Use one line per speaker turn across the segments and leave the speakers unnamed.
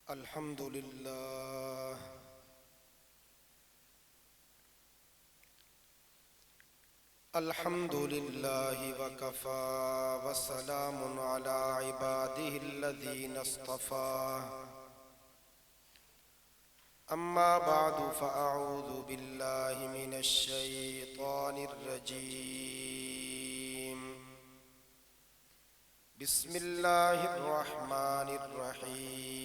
الحمد لله الحمد لله وكفى وسلام على عباده الذين اصطفى أما بعد فأعوذ بالله من الشيطان الرجيم بسم الله الرحمن الرحيم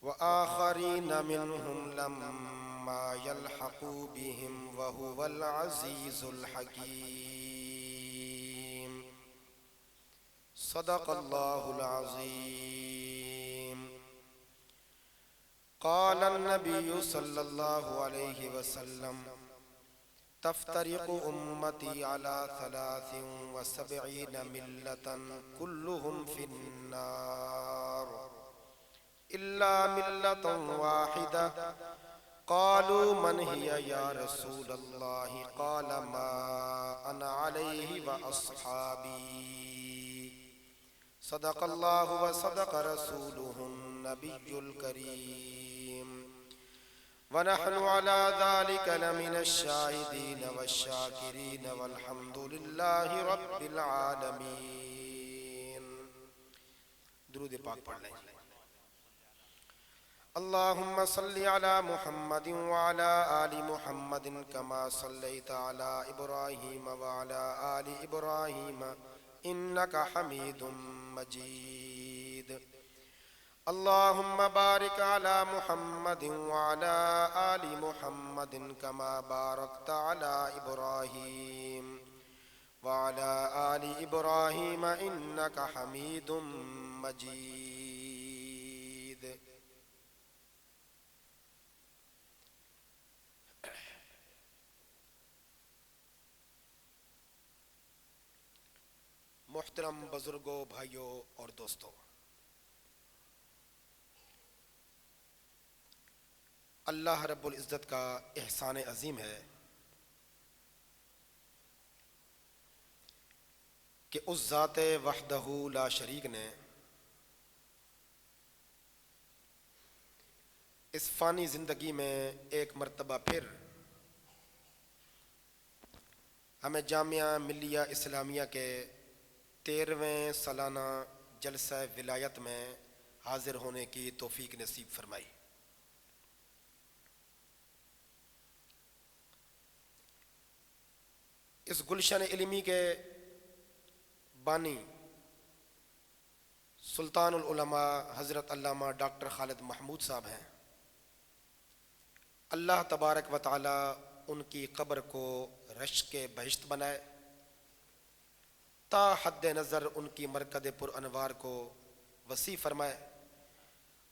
وآخرين منهم لما يلحقوا بهم وهو العزيز الحكيم صدق الله العظيم. قال النبي صلى الله عليه وسلم تفترق أمتي على 73 ملة كلهم في النار إلا ملة واحدة. قالوا من هي يا رسول الله؟ قال ما أنا عليه وأصحابي. صدق الله وصدق رسوله النبي الكريم ونحن على ذلك لمن الشاهدين والشاكرين والحمد لله رب العالمين. درود پاک پڑھ لیں. اللهم صل على محمد وعلى آل محمد كما صليت على إبراهيم وعلى آل إبراهيم إنك حميد مجيد. اللهم بارك على محمد وعلى آل محمد كما باركت على إبراهيم وعلى آل إبراهيم إنك حميد مجيد. محترم بزرگوں، بھائیوں اور دوستوں، اللہ رب العزت کا احسان عظیم ہے کہ اس ذات وحدہ لا شریک نے اس فانی زندگی میں ایک مرتبہ پھر ہمیں جامعہ ملیہ اسلامیہ کے 13ویں سالانہ جلسہ ولایت میں حاضر ہونے کی توفیق نصیب فرمائی. اس گلشن علمی کے بانی سلطان العلماء حضرت علامہ ڈاکٹر خالد محمود صاحب ہیں. اللہ تبارک و تعالی ان کی قبر کو رشک بہشت بنائے، تا حد نظر ان کی مرکز پر انوار کو وسیع فرمائے،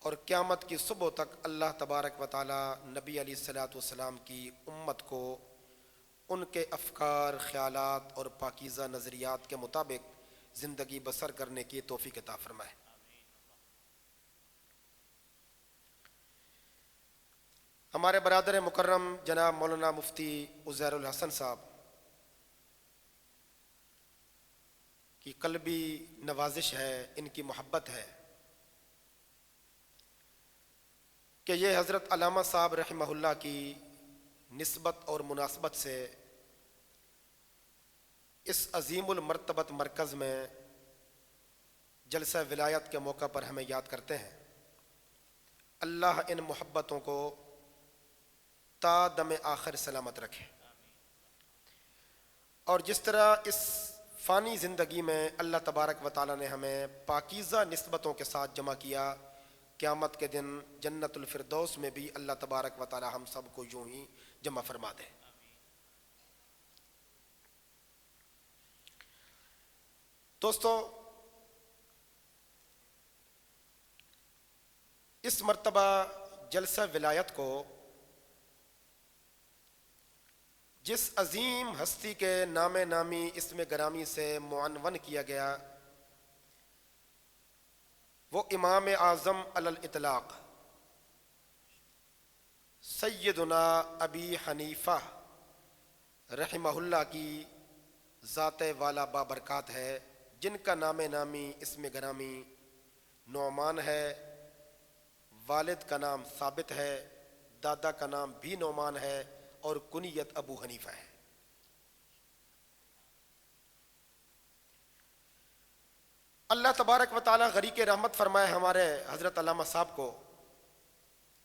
اور قیامت کی صبح تک اللہ تبارک و تعالی نبی علیہ الصلوۃ والسلام کی امت کو ان کے افکار، خیالات اور پاکیزہ نظریات کے مطابق زندگی بسر کرنے کی توفیق عطا فرمائے. ہمارے برادر مکرم جناب مولانا مفتی عزیر الحسن صاحب کی قلبی نوازش ہے، ان کی محبت ہے کہ یہ حضرت علامہ صاحب رحمہ اللہ کی نسبت اور مناسبت سے اس عظیم المرتبت مرکز میں جلسہ ولایت کے موقع پر ہمیں یاد کرتے ہیں. اللہ ان محبتوں کو تا دم آخر سلامت رکھے، اور جس طرح اس فانی زندگی میں اللہ تبارک و تعالی نے ہمیں پاکیزہ نسبتوں کے ساتھ جمع کیا، قیامت کے دن جنت الفردوس میں بھی اللہ تبارک و تعالی ہم سب کو یوں ہی جمع فرما دے. دوستو، اس مرتبہ جلسہ ولایت کو جس عظیم ہستی کے نام نامی اسم گرامی سے معنون کیا گیا وہ امام اعظم علی الاطلاق سیدنا ابی حنیفہ رحمہ اللہ کی ذات والا بابرکات ہے، جن کا نام نامی اسم گرامی نعمان ہے، والد کا نام ثابت ہے، دادا کا نام بھی نعمان ہے اور کنیت ابو حنیفہ ہے۔ اللہ تبارک و تعالی غریق رحمت فرمائے ہمارے حضرت علامہ صاحب کو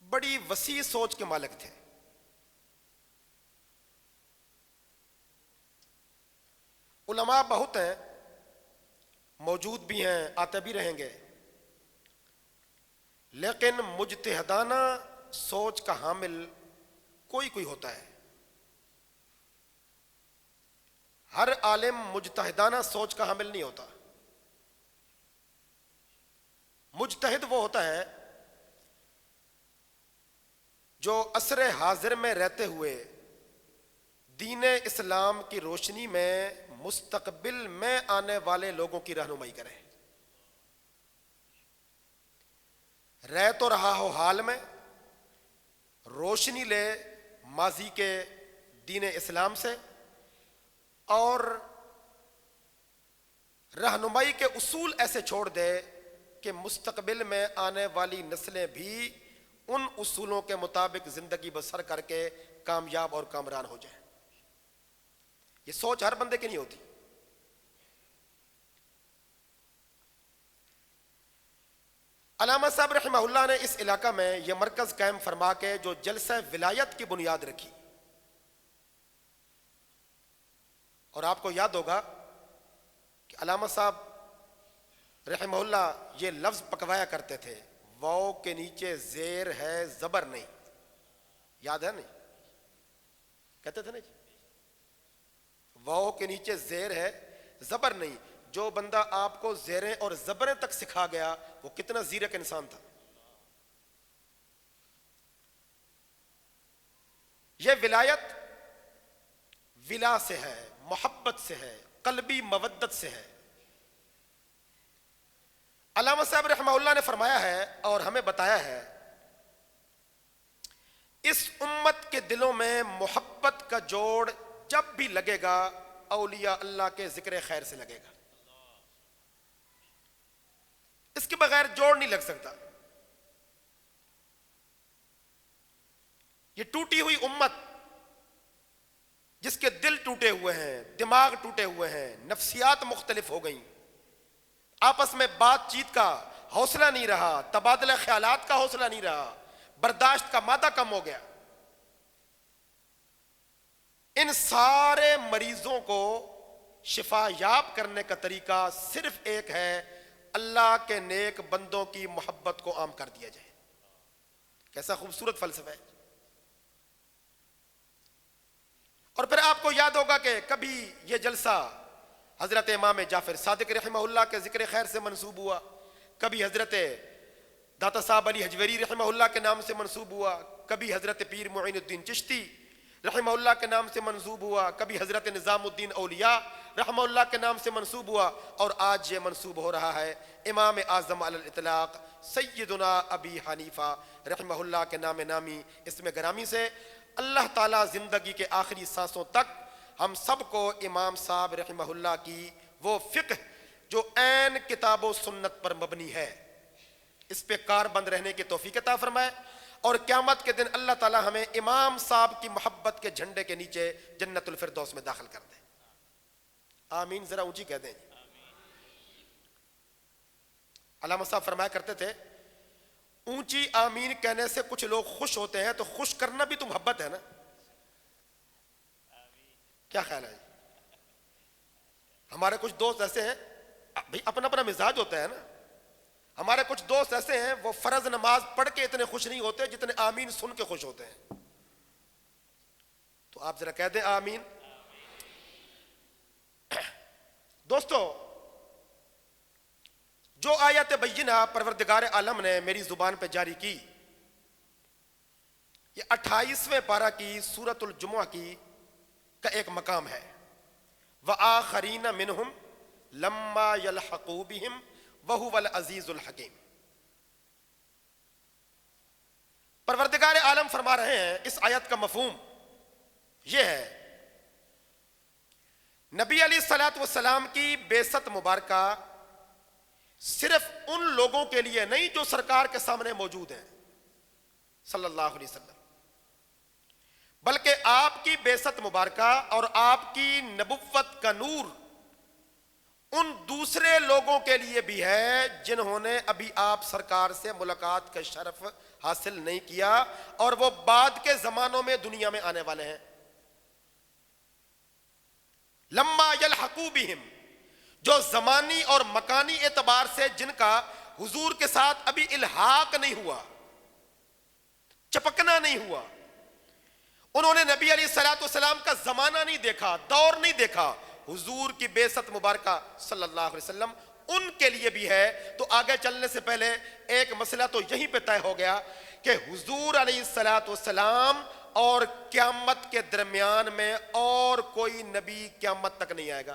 بڑی وسیع سوچ کے مالک تھے۔ علماء بہت ہیں، موجود بھی ہیں، آتے بھی رہیں گے، لیکن مجتہدانہ سوچ کا حامل کوئی کوئی ہوتا ہے۔ ہر عالم مجتہدانہ سوچ کا حامل نہیں ہوتا۔ مجتہد وہ ہوتا ہے جو عصر حاضر میں رہتے ہوئے دین اسلام کی روشنی میں مستقبل میں آنے والے لوگوں کی رہنمائی کرے۔ رہ تو رہا ہو حال میں، روشنی لے ماضی کے دین اسلام سے، اور رہنمائی کے اصول ایسے چھوڑ دے کہ مستقبل میں آنے والی نسلیں بھی ان اصولوں کے مطابق زندگی بسر کر کے کامیاب اور کامران ہو جائیں۔ یہ سوچ ہر بندے کی نہیں ہوتی۔ علامہ صاحب رحمہ اللہ نے اس علاقہ میں یہ مرکز قائم فرما کے جو جلسہ ولایت کی بنیاد رکھی، اور آپ کو یاد ہوگا کہ علامہ صاحب رحمہ اللہ یہ لفظ پکوایا کرتے تھے، واو کے نیچے زیر ہے زبر نہیں، یاد ہے نہیں؟ کہتے تھے نا جی، واو کے نیچے زیر ہے زبر نہیں۔ جو بندہ آپ کو زیریں اور زبریں تک سکھا گیا وہ کتنا زیرک انسان تھا۔ یہ ولایت ولا سے ہے، محبت سے ہے، قلبی مودت سے ہے۔ علامہ صاحب رحمہ اللہ نے فرمایا ہے اور ہمیں بتایا ہے، اس امت کے دلوں میں محبت کا جوڑ جب بھی لگے گا اولیاء اللہ کے ذکر خیر سے لگے گا، اس کے بغیر جوڑ نہیں لگ سکتا۔ یہ ٹوٹی ہوئی امت جس کے دل ٹوٹے ہوئے ہیں، دماغ ٹوٹے ہوئے ہیں، نفسیات مختلف ہو گئیں، آپس میں بات چیت کا حوصلہ نہیں رہا، تبادلہ خیالات کا حوصلہ نہیں رہا، برداشت کا مادہ کم ہو گیا، ان سارے مریضوں کو شفا یاب کرنے کا طریقہ صرف ایک ہے، اللہ کے نیک بندوں کی محبت کو عام کر دیا جائے۔ کیسا خوبصورت فلسفہ ہے۔ اور پھر آپ کو یاد ہوگا کہ کبھی یہ جلسہ حضرت امام جعفر صادق رحمہ اللہ کے ذکر خیر سے منسوب ہوا، کبھی حضرت داتا صاحب علی حجویری رحمہ اللہ کے نام سے منسوب ہوا، کبھی حضرت پیر معین الدین چشتی رحمہ اللہ کے نام سے منسوب ہوا، کبھی حضرت نظام الدین اولیاء رحمہ اللہ کے نام سے منسوب ہوا، اور آج یہ منسوب ہو رہا ہے امام اعظم علی الاطلاق سیدنا ابی حنیفہ رحمہ اللہ کے نام نامی اسم گرامی سے۔ اللہ تعالیٰ زندگی کے آخری سانسوں تک ہم سب کو امام صاحب رحمہ اللہ کی وہ فقہ جو عین کتاب و سنت پر مبنی ہے اس پہ کار بند رہنے کی توفیق عطا فرمائے، اور قیامت کے دن اللہ تعالیٰ ہمیں امام صاحب کی محبت کے جھنڈے کے نیچے جنت الفردوس میں داخل کر دے۔ آمین ذرا اونچی کہہ دیں۔ علامہ صاحب فرمایا کرتے تھے، اونچی آمین کہنے سے کچھ لوگ خوش ہوتے ہیں، تو خوش کرنا بھی تو محبت ہے نا؟ کیا خیال ہے؟ ہمارے کچھ دوست ایسے ہیں، بھئی اپنا اپنا مزاج ہوتا ہے نا، ہمارے کچھ دوست ایسے ہیں وہ فرض نماز پڑھ کے اتنے خوش نہیں ہوتے جتنے آمین سن کے خوش ہوتے ہیں۔ تو آپ ذرا کہہ دیں آمین۔ دوستو، جو آیت بینہ پروردگار عالم نے میری زبان پہ جاری کی، یہ 28ویں پارہ کی سورۃ الجمعہ کی کا ایک مقام ہے، وآخرین منہم لما یلحقوا بہم وہو العزیز الحکیم۔ پروردگار عالم فرما رہے ہیں اس آیت کا مفہوم یہ ہے نبی علیہ الصلوۃ والسلام کی بعثت مبارکہ صرف ان لوگوں کے لیے نہیں جو سرکار کے سامنے موجود ہیں صلی اللہ علیہ وسلم، بلکہ آپ کی بعثت مبارکہ اور آپ کی نبوت کا نور ان دوسرے لوگوں کے لیے بھی ہے جنہوں نے ابھی آپ سرکار سے ملاقات کا شرف حاصل نہیں کیا اور وہ بعد کے زمانوں میں دنیا میں آنے والے ہیں۔ لما یلحقوا بہم، جو زمانی اور مکانی اعتبار سے جن کا حضور کے ساتھ ابھی الحاق نہیں ہوا، چپکنا نہیں ہوا، انہوں نے نبی علیہ الصلوۃ والسلام کا زمانہ نہیں دیکھا، دور نہیں دیکھا، حضور کی بعثت مبارکہ صلی اللہ علیہ وسلم ان کے لیے بھی ہے۔ تو آگے چلنے سے پہلے ایک مسئلہ تو یہیں پہ طے ہو گیا کہ حضور علیہ الصلوۃ والسلام اور قیامت کے درمیان میں اور کوئی نبی قیامت تک نہیں آئے گا۔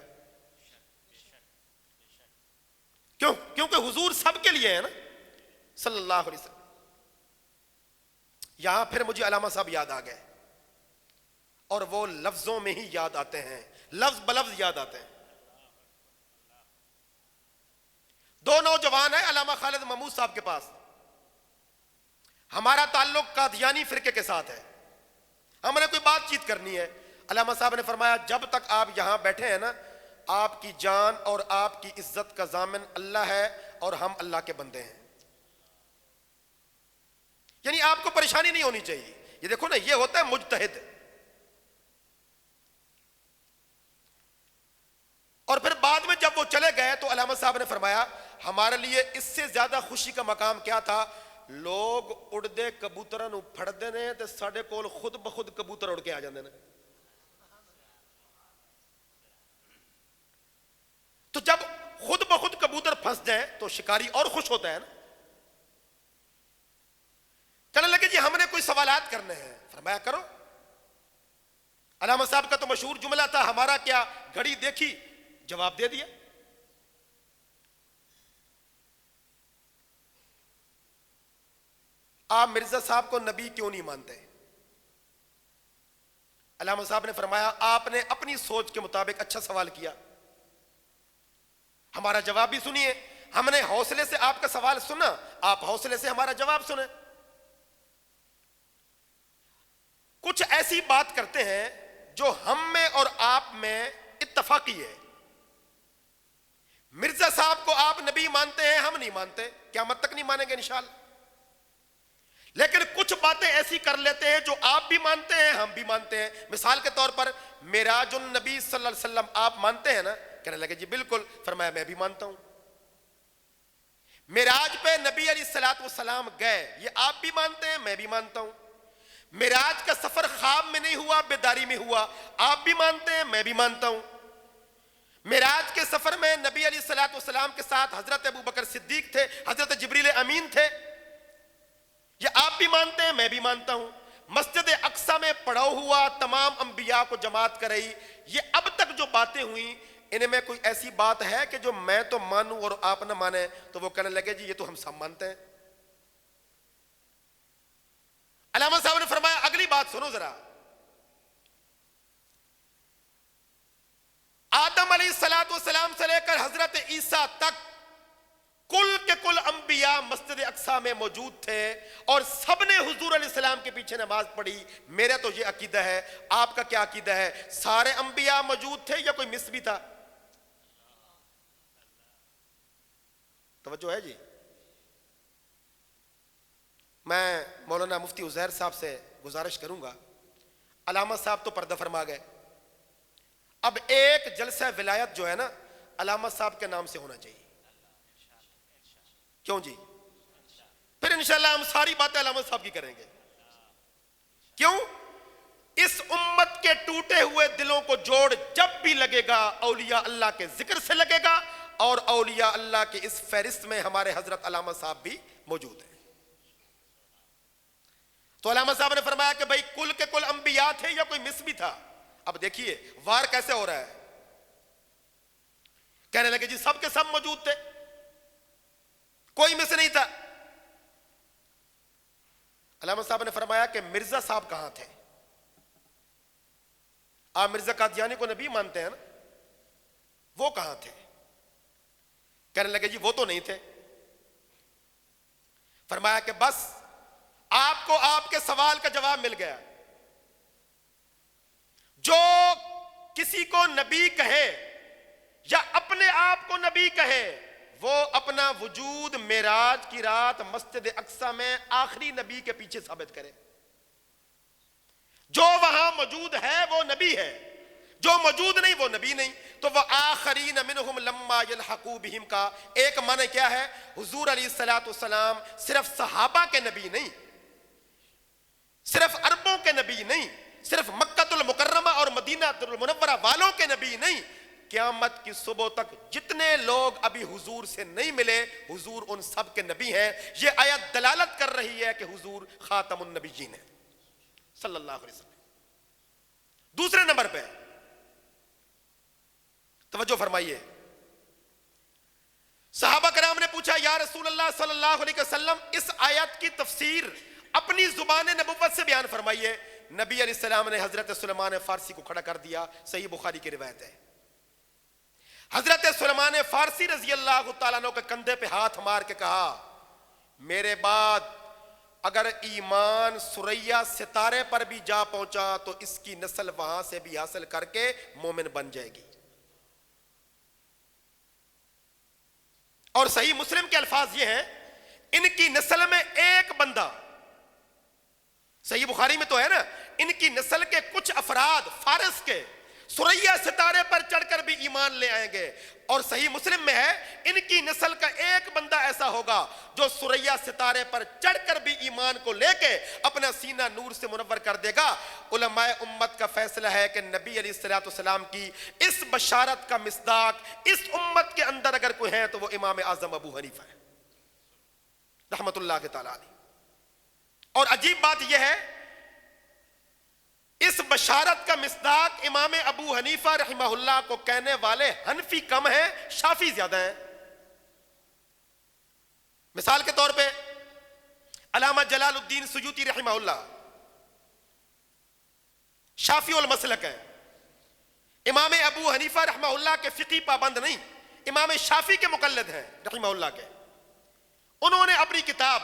کیوں؟ کیونکہ حضور سب کے لیے ہے نا صلی اللہ علیہ وسلم۔ یہاں پھر مجھے علامہ صاحب یاد آ گئے، اور وہ لفظوں میں ہی یاد آتے ہیں، لفظ بلفظ یاد آتے ہیں۔ دو نوجوان ہیں علامہ خالد محمود صاحب کے پاس، ہمارا تعلق قادیانی فرقے کے ساتھ ہے، ہم نے کوئی بات چیت کرنی ہے۔ علامہ صاحب نے فرمایا جب تک آپ یہاں بیٹھے ہیں نا، آپ کی جان اور آپ کی عزت کا ضامن اللہ ہے اور ہم اللہ کے بندے ہیں، یعنی آپ کو پریشانی نہیں ہونی چاہیے۔ یہ دیکھو نا، یہ ہوتا ہے مجتہد۔ اور پھر بعد میں جب وہ چلے گئے تو علامہ صاحب نے فرمایا ہمارے لیے اس سے زیادہ خوشی کا مقام کیا تھا، لوگ اڑدے کبوتراں نو پھڑدے نے تے ساڈے کول خود بخود کبوتر اڑ کے آ جاندے نے۔ تو جب خود بخود کبوتر پھنس جائیں تو شکاری اور خوش ہوتا ہے نا۔ کہنے لگے جی ہم نے کوئی سوالات کرنے ہیں، فرمایا کرو۔ علامہ صاحب کا تو مشہور جملہ تھا ہمارا کیا گھڑی دیکھی جواب دے دیا۔ آپ مرزا صاحب کو نبی کیوں نہیں مانتے؟ علامہ صاحب نے فرمایا آپ نے اپنی سوچ کے مطابق اچھا سوال کیا، ہمارا جواب بھی سنیے۔ ہم نے حوصلے سے آپ کا سوال سنا، آپ حوصلے سے ہمارا جواب سنیں۔ کچھ ایسی بات کرتے ہیں جو ہم میں اور آپ میں اتفاقی ہے۔ مرزا صاحب کو آپ نبی مانتے ہیں، ہم نہیں مانتے، قیامت تک نہیں مانیں گے انشاءاللہ۔ لیکن کچھ باتیں ایسی کر لیتے ہیں جو آپ بھی مانتے ہیں ہم بھی مانتے ہیں۔ مثال کے طور پر معراج النبی صلی اللہ علیہ وسلم آپ مانتے ہیں نا؟ کہنے لگے جی بالکل، فرمایا میں بھی مانتا ہوں۔ معراج پہ نبی علیہ الصلوۃ والسلام گئے، یہ آپ بھی مانتے ہیں میں بھی مانتا ہوں۔ معراج کا سفر خواب میں نہیں ہوا، بیداری میں ہوا، آپ بھی مانتے ہیں میں بھی مانتا ہوں۔ معراج کے سفر میں نبی علیہ الصلوۃ والسلام کے ساتھ حضرت ابوبکر صدیق تھے، حضرت جبریل امین تھے، یہ آپ بھی مانتے ہیں میں بھی مانتا ہوں۔ مسجد اقصی میں پڑاؤ ہوا، تمام انبیاء کو جماعت کرائی، یہ اب تک جو باتیں ہوئیں ان میں کوئی ایسی بات ہے کہ جو میں تو مانوں اور آپ نہ مانیں؟ تو وہ کہنے لگے جی یہ تو ہم سب مانتے ہیں۔ علامہ صاحب نے فرمایا اگلی بات سنو ذرا، آدم علیہ الصلوۃ والسلام سے لے کر حضرت عیسیٰ تک کل کے کل انبیاء مسجد اقصی میں موجود تھے اور سب نے حضور علیہ السلام کے پیچھے نماز پڑھی۔ میرا تو یہ عقیدہ ہے، آپ کا کیا عقیدہ ہے؟ سارے انبیاء موجود تھے یا کوئی مس بھی تھا؟ توجہ ہے جی؟ میں مولانا مفتی عزیر صاحب سے گزارش کروں گا، علامہ صاحب تو پردہ فرما گئے، اب ایک جلسہ ولایت جو ہے نا علامہ صاحب کے نام سے ہونا چاہیے۔ کیوں جی؟ پھر انشاءاللہ ہم ساری باتیں علامہ صاحب کی کریں گے۔ کیوں؟ اس امت کے ٹوٹے ہوئے دلوں کو جوڑ جب بھی لگے گا اولیاء اللہ کے ذکر سے لگے گا، اور اولیاء اللہ کے اس فہرست میں ہمارے حضرت علامہ صاحب بھی موجود ہیں۔ تو علامہ صاحب نے فرمایا کہ بھائی کل کے کل انبیاء تھے یا کوئی مس بھی تھا؟ اب دیکھیے وار کیسے ہو رہا ہے۔ کہنے لگے جی سب کے سب موجود تھے، کوئی مس نہیں تھا۔ علامہ صاحب نے فرمایا کہ مرزا صاحب کہاں تھے؟ آپ مرزا قادیانی کو نبی مانتے ہیں نا؟ وہ کہاں تھے؟ کہنے لگے جی وہ تو نہیں تھے. فرمایا کہ بس آپ کو آپ کے سوال کا جواب مل گیا. جو کسی کو نبی کہے یا اپنے آپ کو نبی کہے وہ اپنا وجود معراج کی رات مسجد اقصی میں آخری نبی کے پیچھے ثابت کرے. جو وہاں موجود ہے وہ نبی ہے, جو موجود نہیں وہ نبی نہیں. تو وہ آخرین منہم لما یلحقوا بہم کا ایک معنی کیا ہے؟ حضور علیہ الصلوۃ والسلام صرف صحابہ کے نبی نہیں, صرف عربوں کے نبی نہیں, صرف مکہ المکرمہ اور مدینہ المنورہ والوں کے نبی نہیں, قیامت کی صبح تک جتنے لوگ ابھی حضور سے نہیں ملے حضور ان سب کے نبی ہیں. یہ آیت دلالت کر رہی ہے کہ حضور خاتم النبیین ہیں صلی اللہ علیہ وسلم. دوسرے نمبر پہ توجہ فرمائیے, صحابہ کرام نے پوچھا یا رسول اللہ صلی اللہ علیہ وسلم اس آیت کی تفسیر اپنی زبان نبوت سے بیان فرمائیے. نبی علیہ السلام نے حضرت سلیمان فارسی کو کھڑا کر دیا. صحیح بخاری کی روایت ہے. حضرت سلیمان فارسی رضی اللہ تعالیٰ عنہ کے کندھے پہ ہاتھ مار کے کہا میرے بعد اگر ایمان ثریا ستارے پر بھی جا پہنچا تو اس کی نسل وہاں سے بھی حاصل کر کے مومن بن جائے گی. اور صحیح مسلم کے الفاظ یہ ہیں ان کی نسل میں ایک بندہ, صحیح بخاری میں تو ہے نا, ان کی نسل کے کچھ افراد فارس کے ثریا ستارے پر چڑھ کر بھی ایمان لے آئیں گے. اور صحیح مسلم میں ہے ان کی نسل کا ایک بندہ ایسا ہوگا جو ثریا ستارے پر چڑھ کر بھی ایمان کو لے کے اپنا سینہ نور سے منور کر دے گا. علماء امت کا فیصلہ ہے کہ نبی علیہ الصلوۃ والسلام کی اس بشارت کا مصداق اس امت کے اندر اگر کوئی ہے تو وہ امام اعظم ابو حنیفہ ہے رحمت اللہ تعالیٰ علیہ. اور عجیب بات یہ ہے اس بشارت کا مصداق امام ابو حنیفہ رحمہ اللہ کو کہنے والے حنفی کم ہیں, شافی زیادہ ہیں. مثال کے طور پہ علامہ جلال الدین سیوطی رحمہ اللہ شافی المسلک ہیں. امام ابو حنیفہ رحمہ اللہ کے فقہی پابند نہیں, امام شافی کے مقلد ہیں رحمہ اللہ کے. انہوں نے اپنی کتاب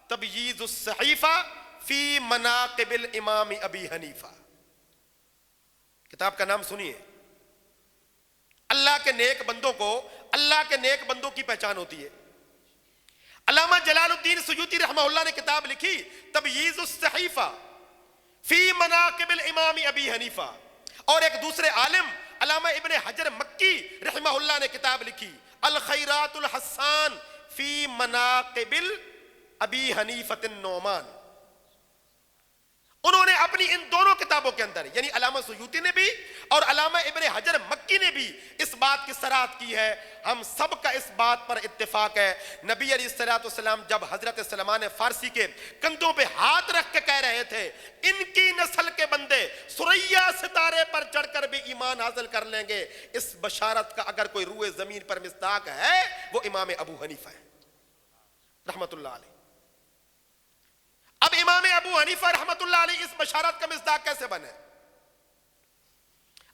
تبییض الصحیفہ فی مناقب الامام ابی حنیفہ, کتاب کا نام سنیے. اللہ کے نیک بندوں کو اللہ کے نیک بندوں کی پہچان ہوتی ہے. علامہ جلال الدین سیوطی رحمہ اللہ نے کتاب لکھی تبییض الصحیفہ فی مناقب الامام ابی حنیفہ. اور ایک دوسرے عالم علامہ ابن حجر مکی رحمہ اللہ نے کتاب لکھی الخیرات الحسان فی مناقب ابی حنیفۃ النعمان. انہوں نے اپنی ان دونوں کتابوں کے اندر یعنی علامہ سیوطی نے بھی اور علامہ ابن حجر مکی نے بھی اس بات کی صراحت کی ہے. ہم سب کا اس بات پر اتفاق ہے نبی علیہ الصلوۃ والسلام جب حضرت سلیمان فارسی کے کندھوں پہ ہاتھ رکھ کے کہہ رہے تھے ان کی نسل کے بندے ثریا ستارے پر چڑھ کر بھی ایمان حاصل کر لیں گے, اس بشارت کا اگر کوئی روئے زمین پر مصداق ہے وہ امام ابو حنیفہ ہے رحمت اللہ علیہ. اب امام ابو حنیفہ رحمت اللہ علیہ اس بشارت کا مصداق کیسے بنے؟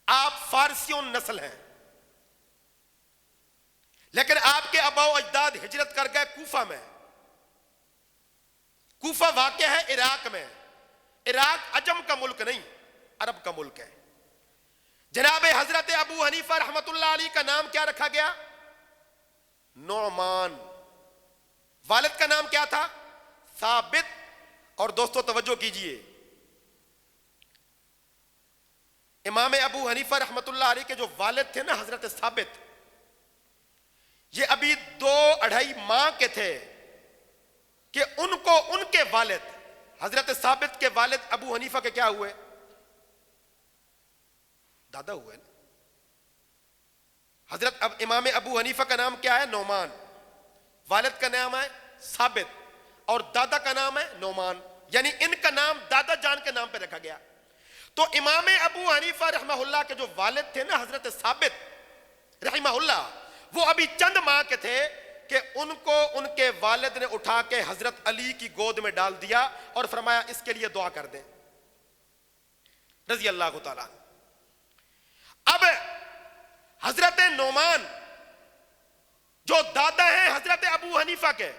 آپ فارسیوں نسل ہیں لیکن آپ کے آباء و اجداد ہجرت کر گئے کوفہ میں. کوفہ واقع ہے عراق میں. عراق عجم کا ملک نہیں عرب کا ملک ہے. جناب حضرت ابو حنیفہ رحمت اللہ علیہ کا نام کیا رکھا گیا؟ نعمان. والد کا نام کیا تھا؟ ثابت. اور دوستو توجہ کیجئے, امام ابو حنیفہ رحمت اللہ علیہ کے جو والد تھے نا حضرت ثابت, یہ ابھی 2-2.5 ماہ کے تھے کہ ان کو ان کے والد حضرت ثابت کے والد ابو حنیفہ کے کیا ہوئے؟ دادا ہوئے نا. حضرت امام ابو حنیفہ کا نام کیا ہے؟ نعمان. والد کا نام ہے ثابت اور دادا کا نام ہے نعمان, یعنی ان کا نام دادا جان کے نام پہ رکھا گیا. تو امام ابو حنیفہ رحمہ اللہ کے جو والد تھے نا حضرت ثابت رحمہ اللہ, وہ ابھی چند ماہ کے تھے کہ ان کو ان کے والد نے اٹھا کے حضرت علی کی گود میں ڈال دیا اور فرمایا اس کے لیے دعا کر دیں رضی اللہ تعالیٰ. اب حضرت نعمان جو دادا ہیں حضرت ابو حنیفہ کے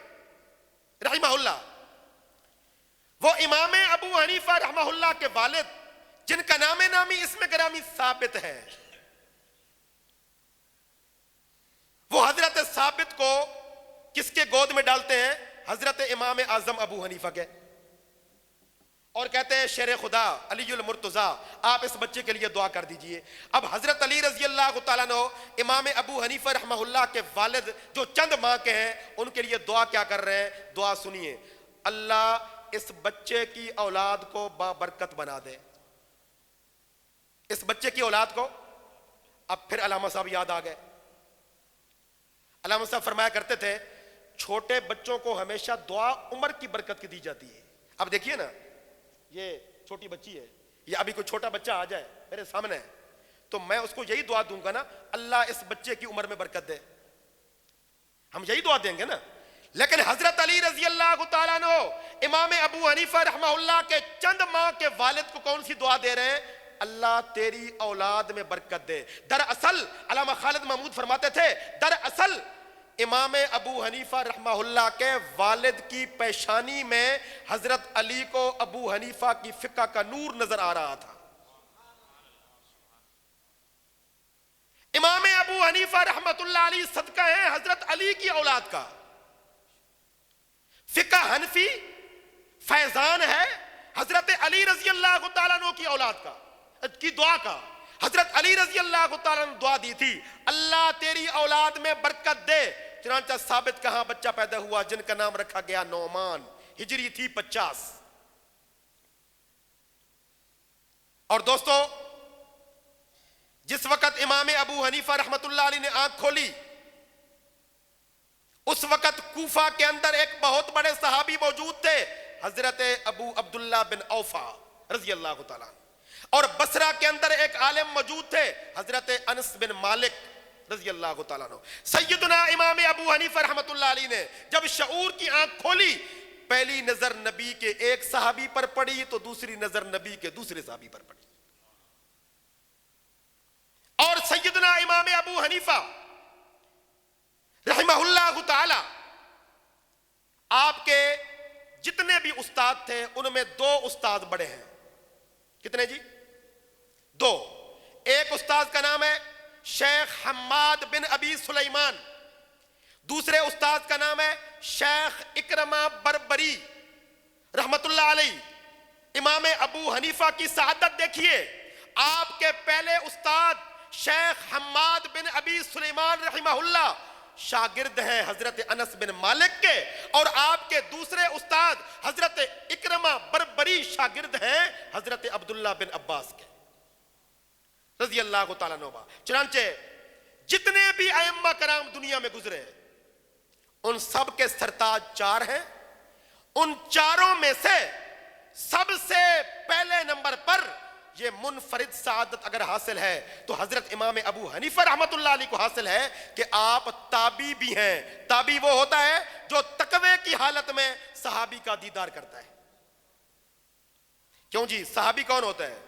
رحمہ اللہ، وہ امام ابو حنیفہ رحمہ اللہ کے والد جن کا نام نامی اسم گرامی ثابت ہے، وہ حضرت ثابت کو کس کے گود میں ڈالتے ہیں؟ حضرت امام اعظم ابو حنیفہ کے، اور کہتے ہیں شیر خدا علی المرتضیٰ آپ اس بچے کے لیے دعا کر دیجئے۔ اب حضرت علی رضی اللہ تعالیٰ عنہ امام ابو حنیفہ رحمہ اللہ کے والد جو چند ماہ کے ہیں، ان کے لیے دعا کیا کر رہے ہیں؟ دعا سنیے، اللہ اس بچے کی اولاد کو بابرکت بنا دے، اس بچے کی اولاد کو۔ اب پھر علامہ صاحب یاد آ گئے، علامہ صاحب فرمایا کرتے تھے چھوٹے بچوں کو ہمیشہ دعا عمر کی برکت کی دی جاتی ہے۔ اب دیکھیے نا، یہ چھوٹی بچی ہے، یہ ابھی کوئی چھوٹا بچہ آ جائے میرے سامنے تو میں اس کو یہی دعا دوں گا نا، اللہ اس بچے کی عمر میں برکت دے، ہم یہی دعا دیں گے نا۔ لیکن حضرت علی رضی اللہ تعالیٰ عنہ امام ابو حنیفہ رحمہ اللہ کے چند ماہ کے والد کو کون سی دعا دے رہے ہیں؟ اللہ تیری اولاد میں برکت دے۔ دراصل علامہ خالد محمود فرماتے تھے، دراصل امام ابو حنیفہ رحمہ اللہ کے والد کی پیشانی میں حضرت علی کو ابو حنیفہ کی فقہ کا نور نظر آ رہا تھا۔ امام ابو حنیفہ رحمۃ اللہ علیہ صدقہ ہے حضرت علی کی اولاد کا، فقہ حنفی فیضان ہے حضرت علی رضی اللہ تعالیٰ عنہ کی اولاد کی دعا کا۔ حضرت علی رضی اللہ تعالیٰ عنہ دعا دی تھی، اللہ تیری اولاد میں برکت دے۔ چنانچہ ثابت کہاں بچہ پیدا ہوا جن کا نام رکھا گیا نعمان، ہجری تھی 50۔ اور دوستو، جس وقت امام ابو حنیفہ رحمۃ اللہ علیہ نے آنکھ کھولی، اس وقت کوفہ کے اندر ایک بہت بڑے صحابی موجود تھے، حضرت ابو عبداللہ بن اوفا رضی اللہ تعالیٰ، اور بصرہ کے اندر ایک عالم موجود تھے حضرت انس بن مالک رضی اللہ تعالیٰ عنہ۔ سیدنا امام ابو حنیفہ رحمۃ اللہ علیہ نے جب شعور کی آنکھ کھولی، پہلی نظر نبی کے ایک صحابی پر پڑی تو دوسری نظر نبی کے دوسرے صحابی پر پڑی، اور سیدنا امام ابو حنیفہ رحمہ اللہ تعالی آپ کے جتنے بھی استاد تھے ان میں 2 استاد بڑے ہیں۔ کتنے جی؟ 2۔ ایک استاد کا نام ہے شیخ حماد بن ابی سلیمان، دوسرے استاد کا نام ہے شیخ اکرمہ بربری رحمت اللہ علیہ۔ امام ابو حنیفہ کی سعادت دیکھیے، آپ کے پہلے استاد شیخ حماد بن ابی سلیمان رحمہ اللہ شاگرد ہیں حضرت انس بن مالک کے، اور آپ کے دوسرے استاد حضرت اکرمہ بربری شاگرد ہیں حضرت عبداللہ بن عباس کے رضی اللہ تعالیٰ عنہ۔ چنانچہ جتنے بھی ائمہ کرام دنیا میں گزرے ان سب کے سرتاج 4 ہیں، ان چاروں میں سے سب سے پہلے نمبر پر یہ منفرد سعادت اگر حاصل ہے تو حضرت امام ابو حنیفہ رحمت اللہ علیہ کو حاصل ہے کہ آپ تابعی بھی ہیں۔ تابعی وہ ہوتا ہے جو تقوی کی حالت میں صحابی کا دیدار کرتا ہے۔ کیوں جی؟ صحابی کون ہوتا ہے؟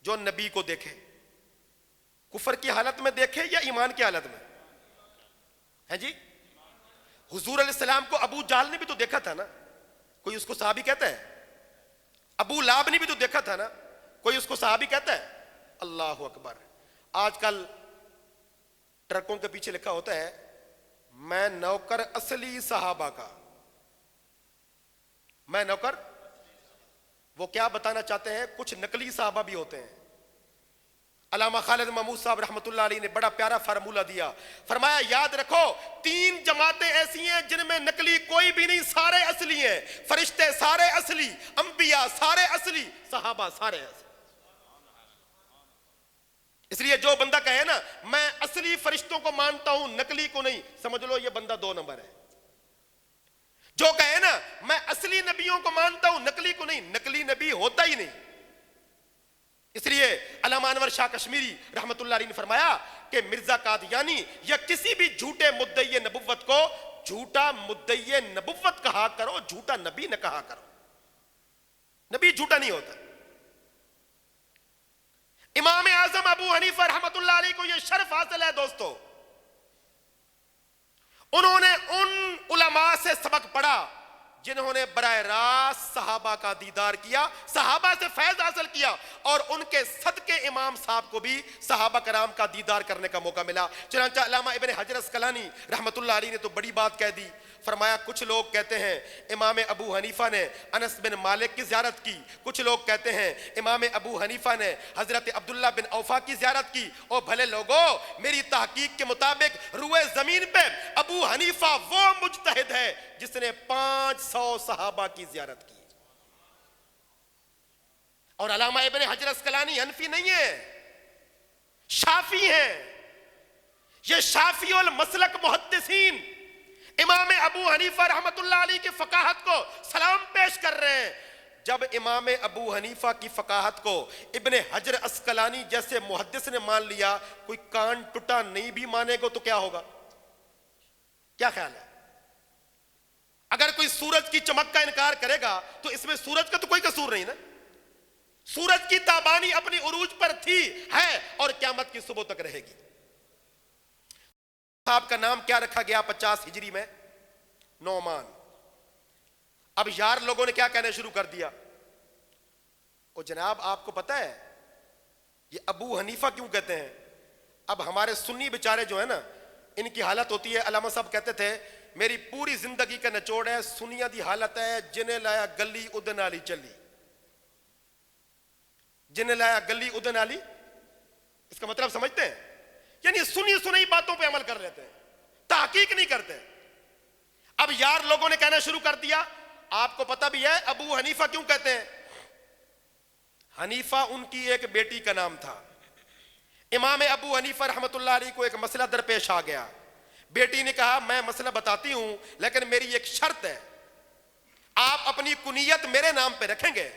جو نبی کو دیکھے، کفر کی حالت میں دیکھے یا ایمان کی حالت میں؟ ہے جی؟ حضور علیہ السلام کو ابو جہل نے بھی تو دیکھا تھا نا، کوئی اس کو صحابی کہتا ہے؟ ابو لہب نے بھی تو دیکھا تھا نا، کوئی اس کو صحابی کہتا ہے؟ اللہ اکبر۔ آج کل ٹرکوں کے پیچھے لکھا ہوتا ہے میں نوکر اصلی صحابہ کا، میں نوکر۔ وہ کیا بتانا چاہتے ہیں؟ کچھ نقلی صحابہ بھی ہوتے ہیں۔ علامہ خالد محمود صاحب رحمت اللہ علیہ نے بڑا پیارا فارمولہ دیا، فرمایا یاد رکھو 3 جماعتیں ایسی ہیں جن میں نقلی کوئی بھی نہیں، سارے اصلی ہیں۔ فرشتے سارے اصلی، انبیاء سارے اصلی، صحابہ سارے اصلی۔ اس لیے جو بندہ کہے نا میں اصلی فرشتوں کو مانتا ہوں نقلی کو نہیں، سمجھ لو یہ بندہ 2 نمبر ہے۔ جو کہے نا میں اصلی نبیوں کو مانتا ہوں نقلی کو نہیں، نقلی نبی ہوتا ہی نہیں۔ اس لیے علامہ انور شاہ کشمیری رحمت اللہ علیہ نے فرمایا کہ مرزا قادیانی یا کسی بھی جھوٹے مدعی نبوت کو جھوٹا مدعی نبوت کہا کرو، جھوٹا نبی نہ کہا کرو۔ نبی جھوٹا نہیں ہوتا۔ امام اعظم ابو حنیفہ رحمۃ اللہ علیہ کو یہ شرف حاصل ہے دوستو، انہوں نے ان علماء سے سبق پڑھا جنہوں نے براہ راست صحابہ کا دیدار کیا، صحابہ سے فیض حاصل کیا، اور ان کے صدقے امام صاحب کو بھی صحابہ کرام کا دیدار کرنے کا موقع ملا۔ چنانچہ علامہ ابن حجر اسقلانی رحمۃ اللہ علیہ نے تو بڑی بات کہہ دی، فرمایا کچھ لوگ کہتے ہیں امام ابو حنیفہ نے انس بن مالک کی زیارت کی، کچھ لوگ کہتے ہیں امام ابو حنیفہ نے حضرت عبداللہ بن اوفا کی زیارت کی۔ اور بھلے لوگوں، میری تحقیق کے مطابق روئے زمین پہ ابو حنیفہ وہ مجتہد ہے جس نے 500 صحابہ کی زیارت کی۔ اور علامہ ابن حجر اسقلانی حنفی نہیں ہے، شافعی ہیں، یہ شافعی المسلک محدثین امام ابو حنیفہ رحمت اللہ علیہ کی فقاہت کو سلام پیش کر رہے ہیں۔ جب امام ابو حنیفہ کی فقاہت کو ابن حجر اسقلانی جیسے محدث نے مان لیا، کوئی کان ٹوٹا نہیں بھی مانے گا تو کیا ہوگا؟ کیا خیال ہے؟ اگر کوئی سورج کی چمک کا انکار کرے گا تو اس میں سورج کا تو کوئی قصور نہیں نا، سورج کی تابانی اپنی عروج پر تھی، ہے، اور قیامت کی صبح تک رہے گی۔ صاحب کا نام کیا رکھا گیا 50 ہجری میں؟ نعمان۔ اب یار لوگوں نے کیا کہنے شروع کر دیا، او جناب آپ کو پتہ ہے یہ ابو حنیفہ کیوں کہتے ہیں؟ اب ہمارے سنی بیچارے جو ہیں نا، ان کی حالت ہوتی ہے، علامہ صاحب کہتے تھے میری پوری زندگی کا نچوڑ ہے سنیا دی حالت ہے، جنہیں لایا گلی ادن والی چلی، جنہیں لایا گلی ادن والی، اس کا مطلب سمجھتے ہیں؟ یعنی سنی سنی باتوں پہ عمل کر لیتے ہیں، تحقیق نہیں کرتے۔ اب یار لوگوں نے کہنا شروع کر دیا، آپ کو پتہ بھی ہے ابو حنیفہ کیوں کہتے ہیں؟ حنیفہ ان کی ایک بیٹی کا نام تھا۔ امام ابو حنیفہ رحمۃ اللہ علیہ کو ایک مسئلہ درپیش آ گیا، بیٹی نے کہا میں مسئلہ بتاتی ہوں لیکن میری ایک شرط ہے، آپ اپنی کنیت میرے نام پہ رکھیں گے۔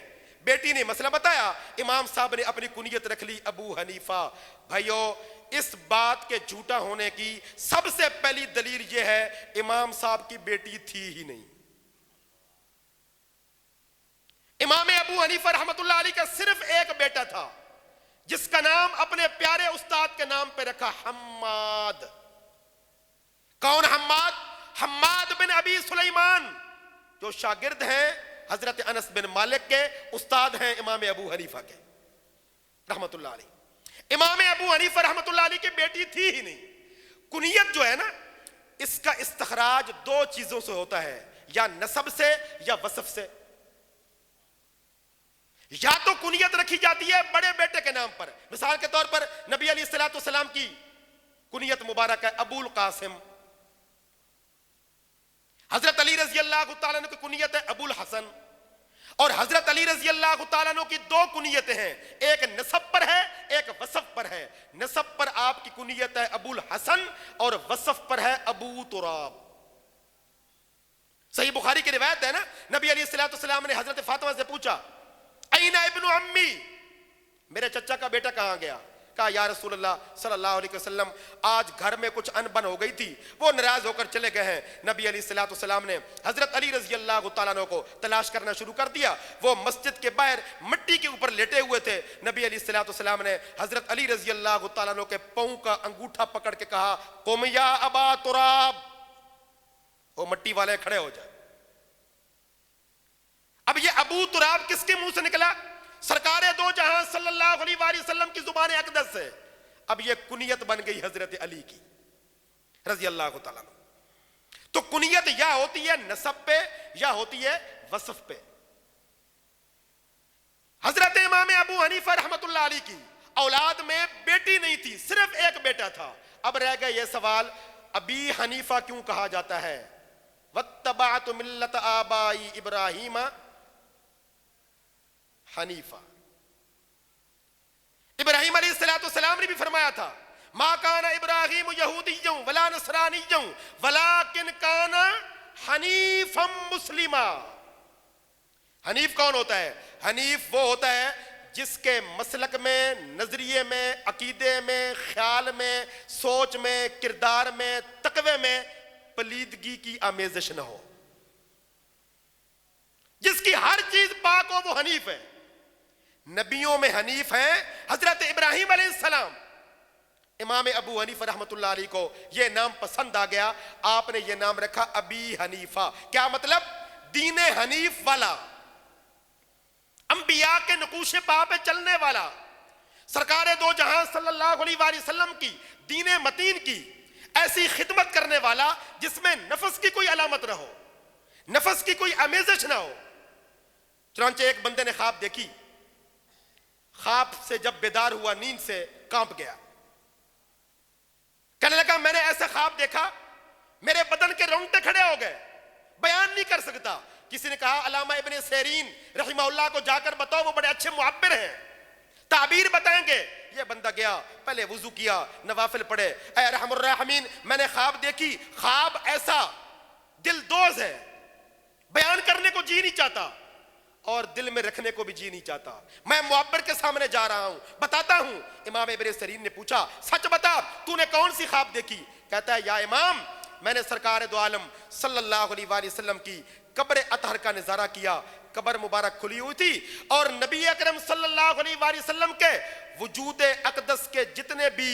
بیٹی نے مسئلہ بتایا، امام صاحب نے اپنی کنیت رکھ لی ابو حنیفہ۔ بھائیو، اس بات کے جھوٹا ہونے کی سب سے پہلی دلیل یہ ہے امام صاحب کی بیٹی تھی ہی نہیں۔ امام ابو حنیفہ رحمۃ اللہ علیہ کا صرف ایک بیٹا تھا جس کا نام اپنے پیارے استاد کے نام پہ رکھا، حماد۔ کون حماد؟ حماد بن ابی سلیمان، جو شاگرد ہیں حضرت انس بن مالک کے، استاد ہیں امام ابو حنیفہ کے رحمت اللہ علیہ۔ امام ابو حنیفہ رحمت اللہ علیہ کی بیٹی تھی ہی نہیں۔ کنیت جو ہے نا، اس کا استخراج دو چیزوں سے ہوتا ہے، یا نسب سے یا وصف سے۔ یا تو کنیت رکھی جاتی ہے بڑے بیٹے کے نام پر، مثال کے طور پر نبی علیہ الصلوۃ والسلام کی کنیت مبارک ہے ابو القاسم، حضرت علی رضی اللہ تعالیٰ عنہ کی کنیت ہے ابو الحسن، اور حضرت علی رضی اللہ تعالیٰ عنہ کی دو کنیتیں ہیں، ایک نسب پر ہے ایک وصف پر ہے۔ نسب پر آپ کی کنیت ہے ابو الحسن اور وصف پر ہے ابو تراب۔ صحیح بخاری کی روایت ہے نا، نبی علیہ الصلوۃ والسلام نے حضرت فاطمہ سے پوچھا این ابن عمی، میرے چچا کا بیٹا کہاں گیا؟ کہا یا رسول اللہ صلی اللہ علیہ وسلم آج گھر میں کچھ انبن ہو گئی تھی، وہ ناراض ہو کر چلے گئے ہیں۔ نبی علیہ الصلوۃ والسلام نے حضرت علی رضی اللہ تعالیٰ عنہ کو تلاش کرنا شروع کر دیا۔ وہ مسجد کے باہر مٹی کے اوپر لیٹے ہوئے تھے۔ نبی علیہ الصلوۃ والسلام نے حضرت علی رضی اللہ تعالیٰ عنہ کے پاؤں کا انگوٹھا پکڑ کے کہا قم یا ابا تراب، وہ مٹی والے کھڑے ہو جائے۔ اب یہ ابو تراب کس کے منہ سے نکلا؟ سرکار دو جہاں صلی اللہ علیہ وآلہ وسلم کی زبان اقدس سے۔ اب یہ کنیت بن گئی حضرت علی کی رضی اللہ تعالیٰ عنہ۔ تو کنیت یا ہوتی ہے نسب پہ یا ہوتی ہے وصف پہ۔ حضرت امام ابو حنیفہ رحمت اللہ علیہ کی اولاد میں بیٹی نہیں تھی، صرف ایک بیٹا تھا۔ اب رہ گیا یہ سوال ابی حنیفہ کیوں کہا جاتا ہے؟ واتبعت ملت آبائی ابراہیم حنیفہ۔ ابراہیم علیہ السلام نے بھی فرمایا تھا ما کان ابراہیم یہودیوں ولا نصرانیوں ولیکن کان حنیفا مسلما۔ حنیف کون ہوتا ہے؟ حنیف وہ ہوتا ہے جس کے مسلک میں، نظریے میں، عقیدے میں، خیال میں، سوچ میں، کردار میں، تقوی میں پلیدگی کی آمیزش نہ ہو، جس کی ہر چیز پاک ہو وہ حنیف ہے۔ نبیوں میں حنیف ہیں حضرت ابراہیم علیہ السلام. امام ابو حنیفہ رحمۃ اللہ علیہ کو یہ نام پسند آ گیا, آپ نے یہ نام رکھا ابی حنیفہ. کیا مطلب؟ دین حنیف والا, انبیاء کے نقوش پا پہ چلنے والا, سرکار دو جہاں صلی اللہ علیہ وآلہ وسلم کی دین متین کی ایسی خدمت کرنے والا جس میں نفس کی کوئی علامت نہ ہو, نفس کی کوئی آمیزش نہ ہو. چنانچہ ایک بندے نے خواب دیکھی, خواب سے جب بیدار ہوا نیند سے کانپ گیا, کہنے لگا میں نے ایسا خواب دیکھا میرے بدن کے رونگٹے کھڑے ہو گئے, بیان نہیں کر سکتا. کسی نے کہا علامہ ابن سیرین رحمہ اللہ کو جا کر بتاؤ, وہ بڑے اچھے معبر ہیں, تعبیر بتائیں گے. یہ بندہ گیا, پہلے وضو کیا, نوافل پڑھے, اے ارحم الراحمین میں نے خواب دیکھی, خواب ایسا دل دوز ہے, بیان کرنے کو جی نہیں چاہتا اور دل میں رکھنے کو بھی جی نہیں چاہتا, میں معبر کے سامنے جا رہا ہوں, بتاتا ہوں. امام ابن سیرین نے پوچھا سچ بتا تو نے کون سی خواب دیکھی؟ کہتا ہے یا امام میں نے سرکار دو عالم صلی اللہ علیہ وآلہ وسلم کی قبر اطہر کا نظارہ کیا, قبر مبارک کھلی ہوئی تھی اور نبی اکرم صلی اللہ علیہ وآلہ وسلم کے وجود اقدس کے جتنے بھی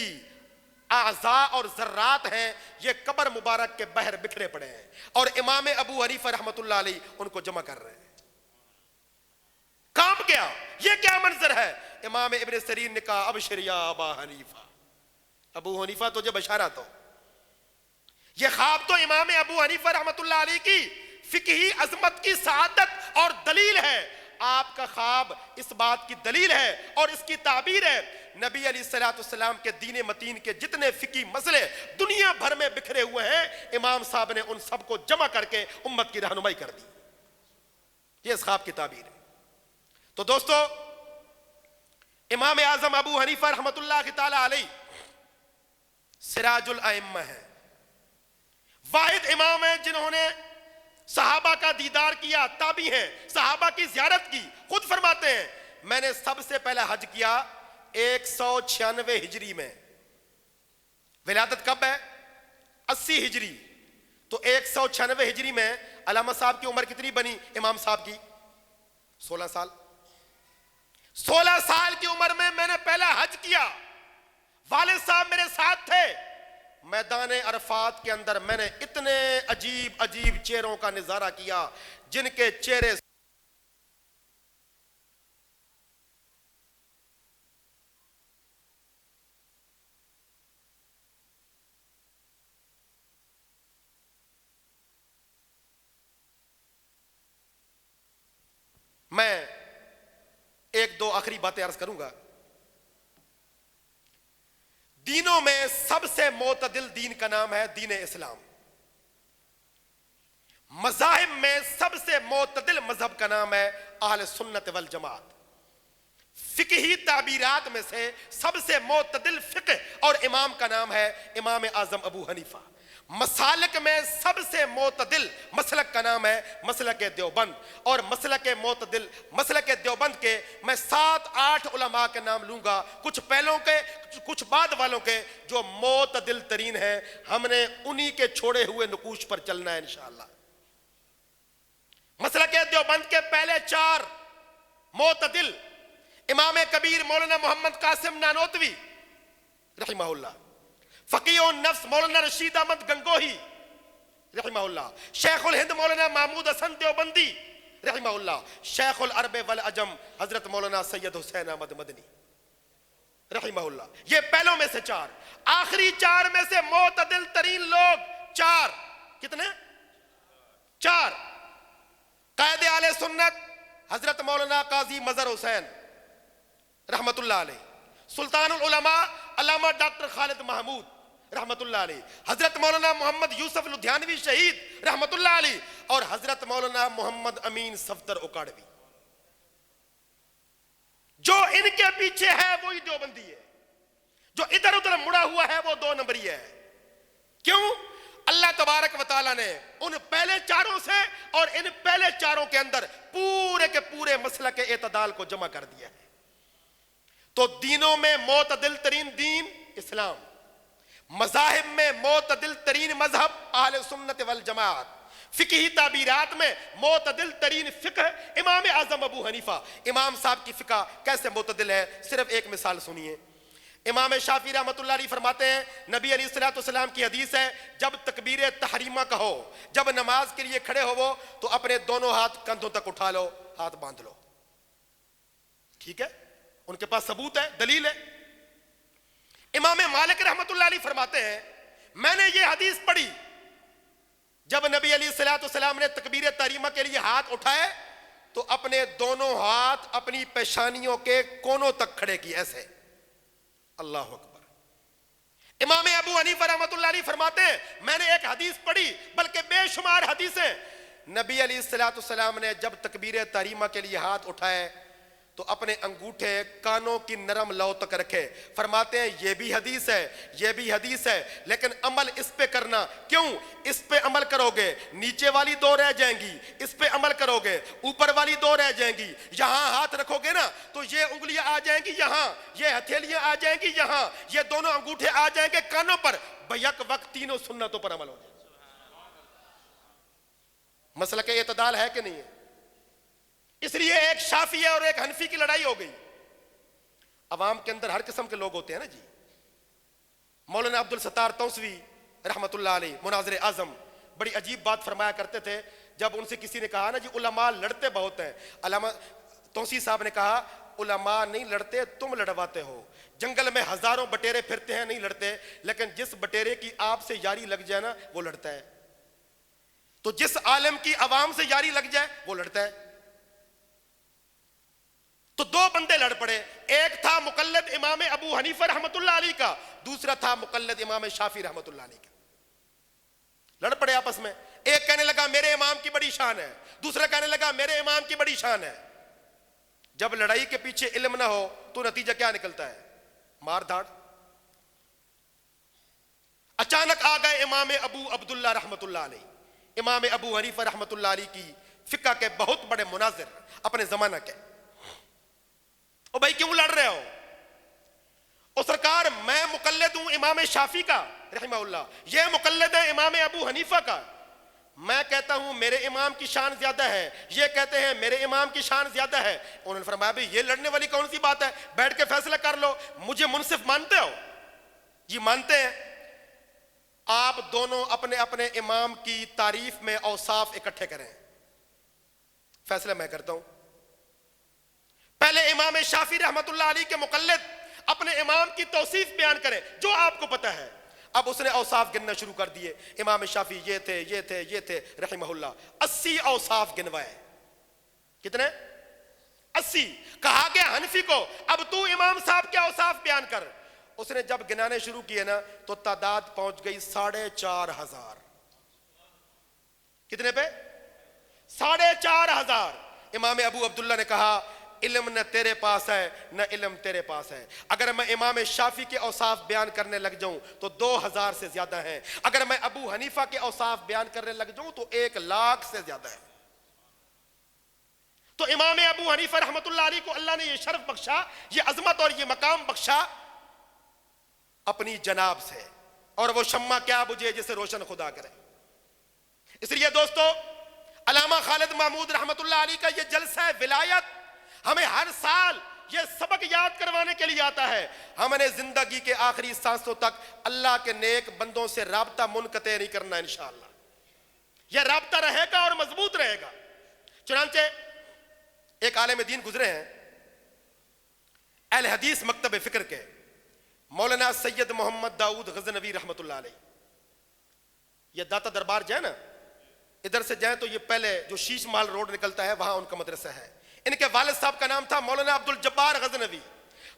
اعضاء اور ذرات ہیں یہ قبر مبارک کے بہر بکھرے پڑے ہیں, اور امام ابو حنیفہ رحمۃ اللہ علیہ ان کو جمع کر رہے ہیں. کانپ گیا, یہ کیا منظر ہے؟ امام ابن سیرین نے کہا ابشر یا ابا حنیفہ, ابو حنیفہ تجھے بشارت ہو. یہ خواب تو امام ابو حنیفہ رحمۃ اللہ علیہ کی فقہی عظمت کی سعادت اور دلیل ہے. آپ کا خواب اس بات کی دلیل ہے اور اس کی تعبیر ہے. نبی علیہ الصلوۃ والسلام کے دین متین کے جتنے فقہی مسئلے دنیا بھر میں بکھرے ہوئے ہیں, امام صاحب نے ان سب کو جمع کر کے امت کی رہنمائی کر دی. یہ اس خواب کی تعبیر ہے. تو دوستو امام اعظم ابو حنیفہ رحمۃ اللہ تعالی علیہ سراج الائمہ ہیں, واحد امام ہیں جنہوں نے صحابہ کا دیدار کیا, تابعی ہیں, صحابہ کی زیارت کی. خود فرماتے ہیں میں نے سب سے پہلا حج کیا 196 ہجری میں. ولادت کب ہے؟ 80 ہجری. تو 196 ہجری میں علامہ صاحب کی عمر کتنی بنی؟ امام صاحب کی 16 سال. 16 سال کی عمر میں نے پہلا حج کیا. والد صاحب میرے ساتھ تھے. میدان عرفات کے اندر میں نے اتنے عجیب عجیب چہروں کا نظارہ کیا جن کے چہرے میں ایک دو آخری باتیں عرض کروں گا. دینوں میں سب سے معتدل دین کا نام ہے دین اسلام. مذاہب میں سب سے معتدل مذہب کا نام ہے اہل سنت والجماعت. فقہی تعبیرات میں سے سب سے معتدل فقہ اور امام کا نام ہے امام اعظم ابو حنیفہ. مسالک میں سب سے معتدل مسلک کا نام ہے مسلک دیوبند, اور مسلک معتدل مسلک دیوبند کے میں 7-8 علماء کے نام لوں گا, کچھ پہلوں کے کچھ بعد والوں کے, جو معتدل ترین ہیں. ہم نے انہی کے چھوڑے ہوئے نقوش پر چلنا ہے انشاءاللہ. مسلک دیوبند کے پہلے 4 معتدل: امام کبیر مولانا محمد قاسم نانوتوی رحمہ اللہ, فقیہ النفس مولانا رشید احمد گنگوہی رحمہ اللہ, شیخ الہند مولانا محمود حسن دیوبندی رحمہ اللہ, شیخ العرب والعجم حضرت مولانا سید حسین احمد مدنی رحمہ اللہ. یہ پہلوں میں سے 4. آخری 4 میں سے معتدل ترین لوگ 4. کتنے؟ 4. قائد اہل سنت حضرت مولانا قاضی مظہر حسین رحمت اللہ علیہ, سلطان العلماء علامہ ڈاکٹر خالد محمود رحمت اللہ علیہ, حضرت مولانا محمد یوسف لدھیانوی شہید رحمت اللہ علیہ, اور حضرت مولانا محمد امین صفدر اکاڑوی. جو ان کے پیچھے ہے وہی دیوبندی ہے, جو ادھر ادھر مڑا ہوا ہے وہ 2 نمبری ہے. کیوں؟ اللہ تبارک و تعالیٰ نے ان پہلے 4 سے اور ان پہلے 4 کے اندر پورے کے پورے مسلک اعتدال کو جمع کر دیا ہے. تو دینوں میں معتدل ترین دین اسلام, مذاہب میں معتدل ترین مذہب اہل سنت والجماعت, فقہی تعبیرات میں معتدل ترین فقہ امام اعظم ابو حنیفہ، امام صاحب کی فقہ کیسے معتدل ہے، صرف ایک مثال سنیے۔ امام شافعی رحمۃ اللہ علیہ فرماتے ہیں، نبی علیہ الصلوۃ والسلام کی حدیث ہے، جب تکبیر تحریمہ کہو، جب نماز کے لیے کھڑے ہو تو اپنے دونوں ہاتھ کندھوں تک اٹھا لو، ہاتھ باندھ لو۔ ٹھیک ہے، ان کے پاس ثبوت ہے، دلیل ہے۔ امام مالک رحمۃ اللہ علیہ فرماتے ہیں، میں نے یہ حدیث پڑھی، جب نبی علیہ الصلوۃ والسلام نے تکبیر تحریمہ کے لیے ہاتھ اٹھائے تو اپنے دونوں ہاتھ اپنی پیشانیوں کے کونوں تک کھڑے کیے، ایسے۔ اللہ اکبر۔ امام ابو حنیفہ رحمۃ اللہ علیہ فرماتے ہیں، میں نے ایک حدیث پڑھی، بلکہ بے شمار حدیثیں، نبی علیہ الصلوۃ والسلام نے جب تکبیر تحریمہ کے لیے ہاتھ اٹھائے تو اپنے انگوٹھے کانوں کی نرم لو تک رکھے۔ فرماتے ہیں یہ بھی حدیث ہے، یہ بھی حدیث ہے، لیکن عمل اس پہ کرنا، کیوں؟ اس پہ عمل کرو گے نیچے والی دو رہ جائیں گی، اس پہ عمل کرو گے اوپر والی دو رہ جائیں گی۔ یہاں ہاتھ رکھو گے نا تو یہ انگلیاں آ جائیں گی یہاں، یہ ہتھیلیاں آ جائیں گی یہاں، یہ دونوں انگوٹھے آ جائیں گے کانوں پر، بیک وقت تینوں سنتوں پر عمل ہو جائے۔ مسلک اعتدال ہے کہ نہیں ہے؟ اس لیے ایک شافعی اور ایک حنفی کی لڑائی ہو گئی۔ عوام کے اندر ہر قسم کے لوگ ہوتے ہیں نا جی۔ مولانا عبد الستار توسوی رحمت اللہ علیہ مناظر اعظم بڑی عجیب بات فرمایا کرتے تھے، جب ان سے کسی نے کہا نا جی علماء لڑتے بہت ہیں، علامہ توسوی صاحب نے کہا علماء نہیں لڑتے، تم لڑواتے ہو۔ جنگل میں ہزاروں بٹیرے پھرتے ہیں، نہیں لڑتے، لیکن جس بٹیرے کی آپ سے یاری لگ جائے نا وہ لڑتا ہے۔ تو جس عالم کی عوام سے یاری لگ جائے وہ لڑتا ہے۔ تو دو بندے لڑ پڑے، ایک تھا مقلد امام ابو حنیفہ رحمت اللہ علیہ کا، دوسرا تھا مقلد امام شافعی رحمت اللہ علیہ کا۔ لڑ پڑے آپس میں، ایک کہنے لگا میرے امام کی بڑی شان ہے، دوسرا کہنے لگا میرے امام کی بڑی شان ہے۔ جب لڑائی کے پیچھے علم نہ ہو تو نتیجہ کیا نکلتا ہے؟ مار دھاڑ۔ اچانک آ گئے امام ابو عبداللہ رحمت اللہ علیہ، امام ابو حنیفہ رحمت اللہ علیہ کی فقہ کے بہت بڑے مناظر اپنے زمانہ کے۔ او بھائی کیوں لڑ رہے ہو؟ او سرکار میں مقلد ہوں امام شافعی کا رحمہ اللہ، یہ مقلد ہے امام ابو حنیفہ کا، میں کہتا ہوں میرے امام کی شان زیادہ ہے، یہ کہتے ہیں میرے امام کی شان زیادہ ہے۔ انہوں نے فرمایا بھائی یہ لڑنے والی کون سی بات ہے، بیٹھ کے فیصلہ کر لو۔ مجھے منصف مانتے ہو؟ جی مانتے ہیں۔ آپ دونوں اپنے اپنے امام کی تعریف میں اوصاف اکٹھے کریں، فیصلہ میں کرتا ہوں۔ پہلے امام شافعی رحمت اللہ علیہ کے مقلد اپنے امام کی توصیف بیان کریں جو آپ کو پتا ہے۔ اب اس نے اوصاف گننا شروع کر دیے، امام شافعی یہ تھے یہ تھے یہ تھے رحمہ اللہ، 80 اوصاف گنوائے۔ کتنے؟ 80۔ کہا گیا حنفی کو اب تو امام صاحب کے اوصاف بیان کر۔ اس نے جب گنانے شروع کیے نا تو تعداد پہنچ گئی 4,500۔ کتنے پہ؟ 4,500۔ امام ابو عبداللہ نے کہا علم نہ تیرے پاس ہے نہ علم تیرے پاس ہے، اگر میں امام شافعی کے اوصاف بیان کرنے لگ جاؤں تو 2,000 سے زیادہ ہیں، اگر میں ابو حنیفہ کے اوصاف بیان کرنے لگ جاؤں تو 1,00,000 سے زیادہ ہے۔ تو امام ابو حنیفہ رحمت اللہ علیہ کو اللہ نے یہ شرف بخشا، یہ عظمت اور یہ مقام بخشا اپنی جناب سے، اور وہ شمع کیا بجھے جسے روشن خدا کرے۔ اس لیے دوستو علامہ خالد محمود رحمت اللہ علیہ کا یہ جلسہ ولایت ہمیں ہر سال یہ سبق یاد کروانے کے لیے آتا ہے، ہم نے زندگی کے آخری سانسوں تک اللہ کے نیک بندوں سے رابطہ منقطع نہیں کرنا انشاءاللہ، یہ رابطہ رہے گا اور مضبوط رہے گا۔ چنانچہ ایک عالم دین گزرے ہیں اہل حدیث مکتب فکر کے، مولانا سید محمد داؤد غزنوی رحمت اللہ علیہ۔ یہ داتا دربار جائے نا، ادھر سے جائیں تو یہ پہلے جو شیش محل روڈ نکلتا ہے وہاں ان کا مدرسہ ہے۔ ان کے والد صاحب کا نام تھا مولانا عبد الجبار غزنوی۔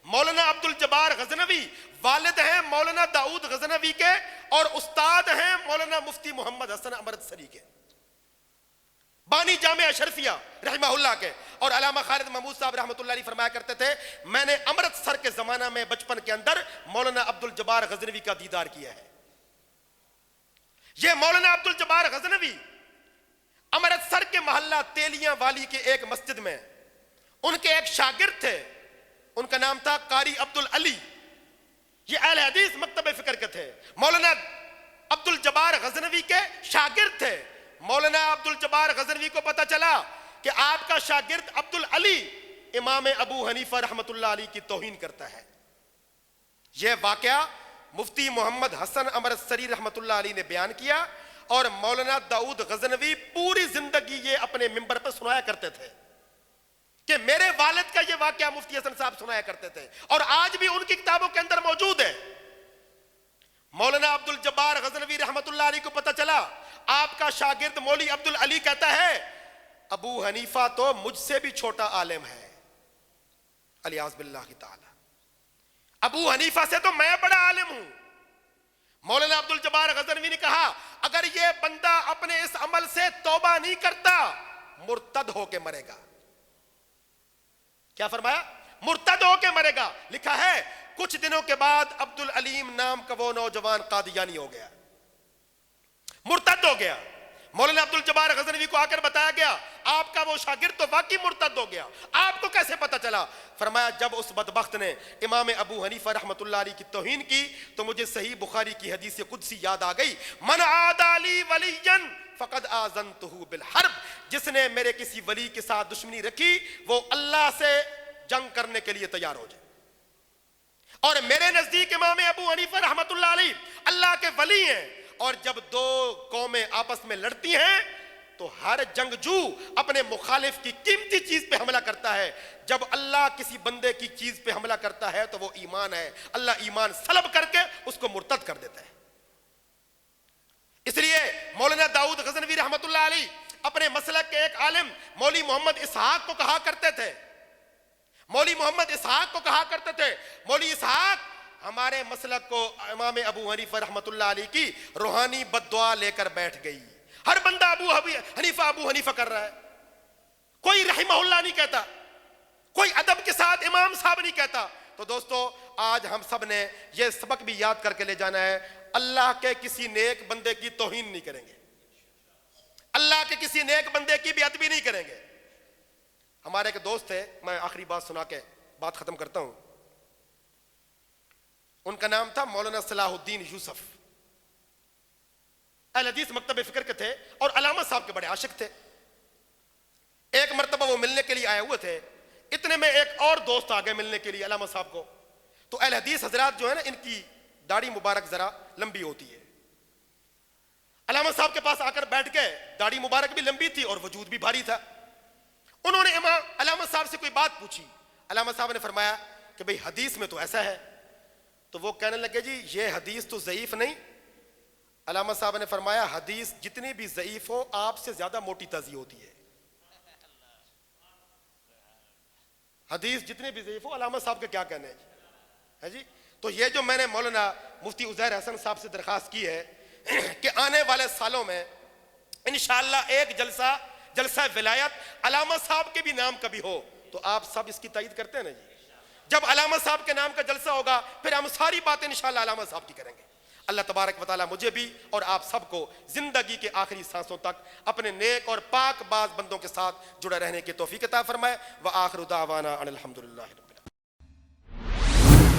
مولانا عبد الجبار غزنوی والد ہیں مولانا داؤد غزنوی کے، اور استاد ہیں مولانا مفتی محمد حسن امرتسری کے، بانی جامع اشرفیہ رحمہ اللہ کے۔ اور علامہ خالد محمود صاحب رحمۃ اللہ علیہ فرمایا کرتے تھے میں نے امرتسر کے زمانہ میں بچپن کے اندر مولانا عبد الجبار غزنوی کا دیدار کیا ہے۔ یہ مولانا عبد الجبار غزنوی امرتسر کے محلہ تیلیاں والی کے ایک مسجد میں ان کے ایک شاگرد تھے، ان کا نام تھا قاری عبد العلی، یہ اہل حدیث مکتب فکر کے تھے، مولانا عبد الجبار غزنوی کے شاگرد تھے۔ مولانا عبد الجبار غزنوی کو پتا چلا کہ آپ کا شاگرد عبد العلی امام ابو حنیفہ رحمت اللہ علیہ کی توہین کرتا ہے. یہ واقعہ مفتی محمد حسن عمر السری رحمت اللہ علیہ نے بیان کیا اور مولانا داؤد غزنوی پوری زندگی یہ اپنے منبر پر سنایا کرتے تھے کہ میرے والد کا یہ واقعہ مفتی حسن صاحب سنایا کرتے تھے اور آج بھی ان کی کتابوں کے اندر موجود ہے. مولانا عبد الجبار غزنوی رحمت اللہ علیہ کو پتا چلا آپ کا شاگرد مولوی عبد العلی کہتا ہے ابو حنیفہ تو مجھ سے بھی چھوٹا عالم ہے. الیاذ باللہ تعالی، ابو حنیفہ سے تو میں بڑا عالم ہوں. مولانا عبد الجبار غزنوی نے کہا اگر یہ بندہ اپنے اس عمل سے توبہ نہیں کرتا مرتد ہو کے مرے گا. کیا فرمایا؟ مرتد ہو کے مرے گا. لکھا ہے کچھ دنوں کے بعد عبد العلیم نام کا وہ نوجوان قادیانی ہو گیا، مرتد ہو گیا. مولانا عبد الجبار غزنوی کو آ کر بتایا گیا آپ کا وہ شاگرد تو واقعی مرتد ہو گیا، آپ کو کیسے پتا چلا؟ فرمایا جب اس بدبخت نے امام ابو حنیفہ رحمت اللہ علیہ کی توہین کی تو مجھے صحیح بخاری کی حدیث قدسی یاد آ گئی، من عادى لي وليا فقد آذنته بالحرب. جس نے میرے کسی ولی کے ساتھ دشمنی رکھی وہ اللہ سے جنگ کرنے کے لیے تیار ہو جائے. اور میرے نزدیک امام ابو حنیفہ رحمت اللہ علیہ اللہ کے ولی ہیں، اور جب دو قومیں آپس میں لڑتی ہیں تو ہر جنگجو اپنے مخالف کی قیمتی چیز پہ حملہ کرتا ہے. جب اللہ کسی بندے کی چیز پہ حملہ کرتا ہے تو وہ ایمان ہے، اللہ ایمان سلب کر کے اس کو مرتد کر دیتا ہے. اس لیے مولانا داؤد غزنوی رحمت اللہ علیہ اپنے مسلک کے ایک عالم مولوی محمد اسحاق کو کہا کرتے تھے، مولوی محمد اسحاق کو کہا کرتے تھے مولوی اسحاق ہمارے مسلک کو امام ابو حنیفہ رحمت اللہ علیہ کی روحانی بددعا لے کر بیٹھ گئی. ہر بندہ ابو حنیفہ کر رہا ہے، کوئی رحمہ اللہ نہیں کہتا، کوئی ادب کے ساتھ امام صاحب نہیں کہتا. تو دوستو آج ہم سب نے یہ سبق بھی یاد کر کے لے جانا ہے، اللہ کے کسی نیک بندے کی توہین نہیں کریں گے، اللہ کے کسی نیک بندے کی بے ادبی نہیں کریں گے. ہمارے ایک دوست تھے، میں آخری بات سنا کے بات ختم کرتا ہوں. ان کا نام تھا مولانا صلاح الدین یوسف، اہل حدیث مکتب فکر کے تھے اور علامہ صاحب کے بڑے عاشق تھے. ایک مرتبہ وہ ملنے کے لیے آئے ہوئے تھے، اتنے میں ایک اور دوست آ گئے ملنے کے لیے علامہ صاحب کو. تو اہل حدیث حضرات جو ہے نا ان کی داڑھی مبارک ذرا لمبی ہوتی ہے. علامہ صاحب کے پاس آ کر بیٹھ گئے، داڑھی مبارک بھی لمبی تھی اور وجود بھی بھاری تھا. انہوں نے علامہ صاحب سے کوئی بات پوچھی، علامہ صاحب نے فرمایا کہ بھئی حدیث میں تو ایسا ہے. تو وہ کہنے لگے جی یہ حدیث تو ضعیف نہیں. علامہ صاحب نے فرمایا حدیث جتنی بھی ضعیف ہو آپ سے زیادہ موٹی تازی ہوتی ہے. حدیث جتنی بھی ضعیف ہو، علامہ صاحب کا کیا کہنا ہے جی. تو یہ جو میں نے مولانا مفتی عزیر حسن صاحب سے درخواست کی ہے کہ آنے والے سالوں میں انشاءاللہ ایک جلسہ ولایت علامہ صاحب کے بھی نام کا بھی ہو، تو آپ سب اس کی تائید کرتے ہیں نا جی. جب علامہ صاحب کے نام کا جلسہ ہوگا پھر ہم ساری باتیں انشاءاللہ علامہ صاحب کی کریں گے. اللہ تبارک و تعالی مجھے بھی اور آپ سب کو زندگی کے آخری سانسوں تک اپنے نیک اور پاک باز بندوں کے ساتھ جڑے رہنے کی توفیق عطا فرمائے. وآخر دعوانا ان الحمدللہ.